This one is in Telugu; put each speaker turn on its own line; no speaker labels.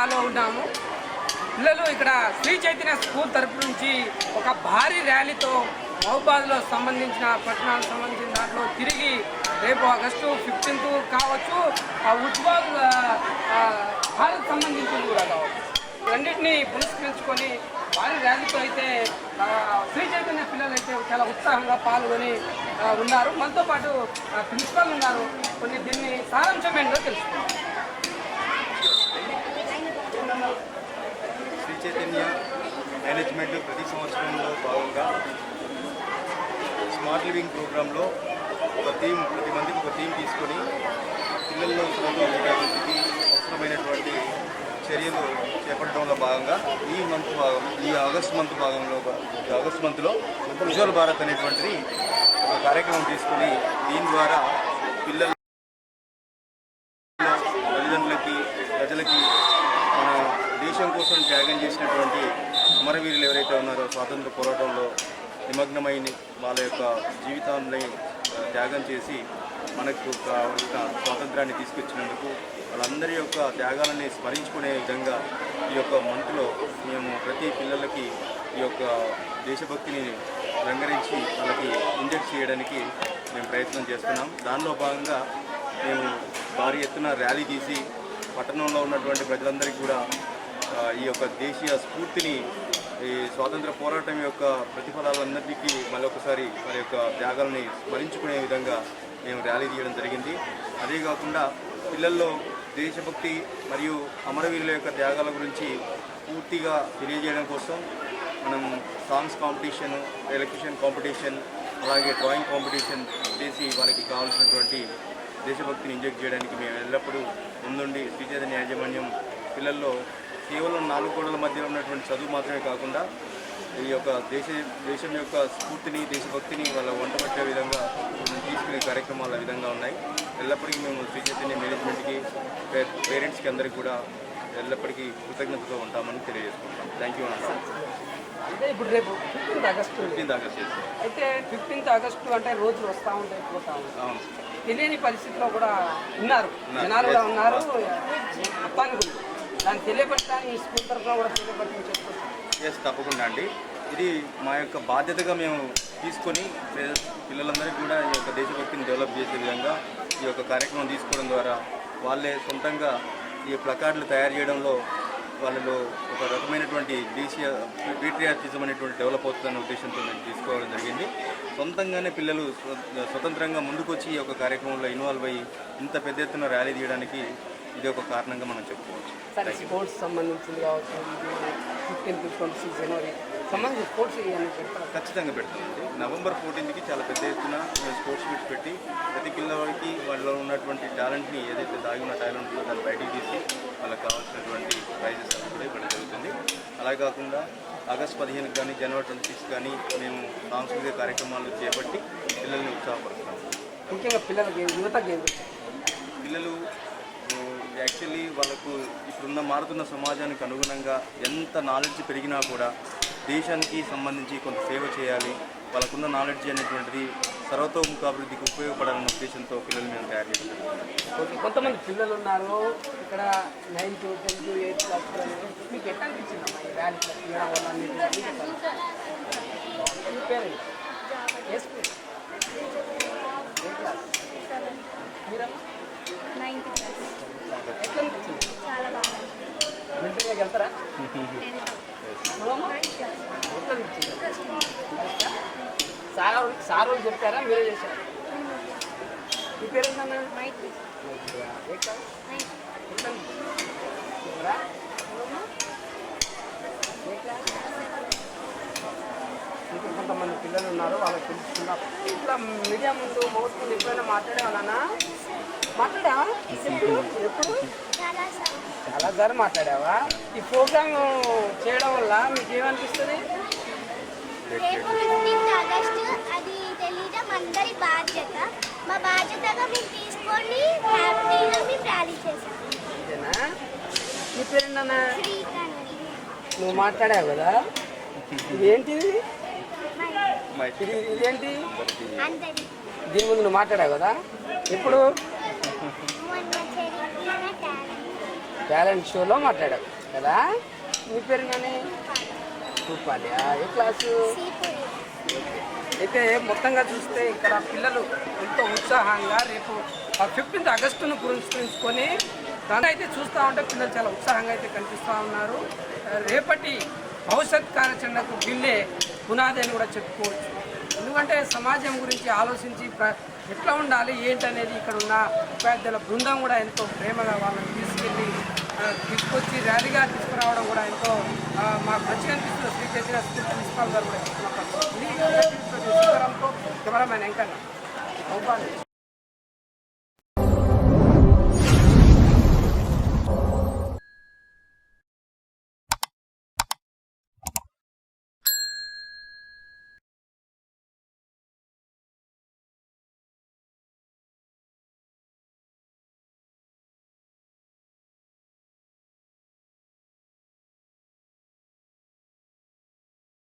జిల్లాలో ఉన్నాము. పిల్లలు ఇక్కడ శ్రీ చైతన్య స్కూల్ తరపు నుంచి ఒక భారీ ర్యాలీతో మహబూబాద్లో సంబంధించిన పట్టణాలకు సంబంధించిన దాంట్లో తిరిగి రేపు ఆగస్టు 15 కావచ్చు, ఆ ఉజ్బాద్ భారత్ సంబంధించింది కూడా కావచ్చు. రెండింటినీ పురస్కరించుకొని భారీ ర్యాలీతో అయితే శ్రీ చైతన్య పిల్లలు అయితే చాలా ఉత్సాహంగా పాల్గొని ఉన్నారు. మనతో పాటు ప్రిన్సిపల్ ఉన్నారు. కొన్ని దీన్ని సారాంశం ఏంటో తెలుసుకున్నాం.
శ్రీ చైతన్య మేనేజ్మెంట్ ప్రతి సంవత్సరంలో భాగంగా స్మార్ట్ లివింగ్ ప్రోగ్రాంలో ఒక థీమ్, ప్రతి మందికి ఒక థీమ్ తీసుకొని పిల్లల్లో అభివృద్ధికి అవసరమైనటువంటి చర్యలు చేపట్టడంలో భాగంగా ఈ ఆగస్ట్ మంత్లో ఉజ్వల్ భారత్ అనేటువంటిది ఒక కార్యక్రమం తీసుకుని దీని ద్వారా పిల్లల తల్లిదండ్రులకి, ప్రజలకి మన దేశం కోసం త్యాగం చేసినటువంటి అమరవీరులు ఎవరైతే ఉన్నారో స్వాతంత్ర పోరాటంలో నిమగ్నమై వాళ్ళ యొక్క జీవితాన్ని త్యాగం చేసి మనకు కావాల్సిన స్వాతంత్రాన్ని తీసుకొచ్చినందుకు వాళ్ళందరి యొక్క త్యాగాలని స్మరించుకునే విధంగా ఈ యొక్క మంత్లో మేము ప్రతి పిల్లలకి ఈ యొక్క దేశభక్తిని రంగరించి వాళ్ళకి ఇంజెక్ట్ చేయడానికి మేము ప్రయత్నం చేస్తున్నాం. దానిలో భాగంగా మేము భారీ ఎత్తున ర్యాలీ తీసి పట్టణంలో ఉన్నటువంటి ప్రజలందరికీ కూడా ఈ యొక్క దేశీయ స్ఫూర్తిని, ఈ స్వాతంత్ర పోరాటం యొక్క ప్రతిఫలాలందరికీ మరొకసారి వారి యొక్క త్యాగాలని స్మరించుకునే విధంగా మేము ర్యాలీ తీయడం జరిగింది. అదే కాకుండా పిల్లల్లో దేశభక్తి మరియు అమరవీరుల యొక్క త్యాగాల గురించి పూర్తిగా తెలియజేయడం కోసం మనం సాంగ్స్ కాంపిటీషన్, ఎలక్యూషన్ కాంపిటీషన్, అలాగే డ్రాయింగ్ కాంపిటీషన్ చేసి వారికి కావాల్సినటువంటి దేశభక్తిని ఇంజెక్ట్ చేయడానికి మేము ఎల్లప్పుడూ ముందుండి శ్రీ చైతన్య యాజమాన్యం పిల్లల్లో కేవలం 4 గోడల మధ్య ఉన్నటువంటి చదువు మాత్రమే కాకుండా ఈ యొక్క దేశం యొక్క స్ఫూర్తిని, దేశభక్తిని వాళ్ళ వంటపట్టే విధంగా తీసుకునే కార్యక్రమాలు విధంగా ఉన్నాయి. ఎల్లప్పటికీ మేము శ్రీ చైతన్య మేనేజ్మెంట్కి, పేరెంట్స్కి అందరికీ కూడా ఎల్లప్పటికీ కృతజ్ఞతతో ఉంటామని తెలియజేసుకుంటాం. థ్యాంక్ యూ అన్న.
అంటే ఇప్పుడు రేపు 15 ఆగస్టు అయితే 15 ఆగస్టు అంటే రోజులు వస్తూ ఉంటాయి, పోతా ఉంటాయి. తెలియని పరిస్థితిలో కూడా ఉన్నారు జనాలు కూడా ఉన్నారు. మొత్తానికి దాన్ని తెలియపరచడానికి స్కూల్ తరఫున కూడా తెలియపరచని చెప్పుకోవచ్చు.
తప్పకుండా అండి. ఇది మా యొక్క బాధ్యతగా మేము తీసుకొని పిల్లలందరికీ కూడా ఈ యొక్క దేశభక్తిని డెవలప్ చేసే విధంగా ఈ యొక్క కార్యక్రమం తీసుకోవడం ద్వారా వాళ్ళే సొంతంగా ఈ ప్లకార్డులు తయారు చేయడంలో వాళ్ళలో ఒక రకమైనటువంటి దేశీయ పేట్రియాటిజం అనేటువంటి డెవలప్ అవుతుందనే ఉద్దేశంతో మేము తీసుకోవడం జరిగింది. సొంతంగానే పిల్లలు స్వతంత్రంగా ముందుకొచ్చి ఈ యొక్క కార్యక్రమంలో ఇన్వాల్వ్ అయ్యి ఇంత పెద్ద ఎత్తున ర్యాలీ తీయడానికి ఇది ఒక కారణంగా మనం చెప్పుకోవచ్చు.
స్పోర్ట్స్ సంబంధించింది కావచ్చు, 15-26 జనవరి సంబంధించి స్పోర్ట్స్
ఖచ్చితంగా పెడతామండి. నవంబర్ 14కి చాలా పెద్ద ఎత్తున మేము స్పోర్ట్స్ మీట్స్ పెట్టి ప్రతి పిల్లవాడికి వాళ్ళలో ఉన్నటువంటి టాలెంట్ని, ఏదైతే దాగి ఉన్న టాలెంట్ ఉందో దాన్ని బయటికి తీసి వాళ్ళకి కావాల్సినటువంటి ప్రైజెస్ అన్ని కూడా ఇవ్వడం జరుగుతుంది. అలాగే కాకుండా ఆగస్ట్ 15 కానీ జనవరి 26 కానీ మేము సాంస్కృతిక కార్యక్రమాలు చేపట్టి పిల్లల్ని ఉత్సాహపరుస్తాం.
ముఖ్యంగా
పిల్లలు యాక్చువల్లీ వాళ్ళకు ఇప్పుడున్న మారుతున్న సమాజానికి అనుగుణంగా ఎంత నాలెడ్జ్ పెరిగినా కూడా దేశానికి సంబంధించి కొంత సేవ చేయాలి, వాళ్ళకున్న నాలెడ్జ్ అనేటువంటిది సర్వతోముఖాభివృద్ధికి ఉపయోగపడాలన్న ఉద్దేశంతో పిల్లలు మేము తయారు చేస్తాం.
ఓకే, కొంతమంది పిల్లలు ఉన్నారు ఇక్కడ 9th, 10th, 8th క్లాస్. మీకు ఎట్లా అనిపించిందమ్మా ఈ ర్యాలీ తీయడం వల్ల? మీ పేరెంట్ ఏ క్లాస్? మీరమ్మా
9th class.
ఎట్లా అనిపించింది?
చాలా బాగుంది.
మిలిటరీలోకి వెళ్తారా? ఎట్లా అనిపించింది? సార్ వాళ్ళు చెప్పారా, మీరే చేశారా? మీ పేరు ఏంటన్నా? ఇంకా కొంతమంది పిల్లలు ఉన్నారు, వాళ్ళకి తెలుసుకున్నా. ఇట్లా మీడియా ముందు మౌత్ ఎప్పుడైనా మాట్లాడేవాళ్ళనా? మాట్లాడావా? ఎప్పుడు? చాలాసార్లు మాట్లాడావా? ఈ ప్రోగ్రామ్ చేయడం వల్ల మీకు ఏమనిపిస్తుంది?
రేపు 15 ఆగస్టు అది తెలియడం అందరి బాధ్యత. మా బాధ్యతగా మేము తీసుకొని హ్యాపీగా మేము ర్యాలీ చేసాం.
అంతేనా? నీ పేరేంటన్నా?
శ్రీకాంత్.
నువ్వు మాట్లాడావు కదా, ఇదేంటిది? ఇదేంటి? దీని ముందు నువ్వు మాట్లాడావు కదా, ఎప్పుడు? టాలెంట్ షోలో మాట్లాడావు కదా. మీ పేరు కానీ రూపాలి. ఏ క్లాసు? అయితే మొత్తంగా చూస్తే ఇక్కడ పిల్లలు ఎంతో ఉత్సాహంగా రేపు 15th ఆగస్టును పురస్కరించుకొని దాన్ని అయితే చూస్తూ ఉంటే పిల్లలు చాలా ఉత్సాహంగా అయితే కనిపిస్తూ ఉన్నారు. రేపటి భవిష్యత్ కార్యాచరణకు వీళ్ళే పునాది అని కూడా చెప్పుకోవచ్చు. ఎందుకంటే సమాజం గురించి ఆలోచించి ఎట్లా ఉండాలి ఏంటనేది ఇక్కడ ఉన్న ఉపాధ్యాయుల బృందం కూడా ఎంతో ప్రేమగా వాళ్ళని తీసుకొచ్చి ర్యాలీగా తీసుకురావడం కూడా ఎంతో మాకు మంచిగా అనిపిస్తుంది. శ్రీ చైతన్య స్కూల్ ప్రిన్సిపాల్ గారు కూడా చెప్తున్న పరిస్థితి. కెమెరామెన్ వెంకన్న.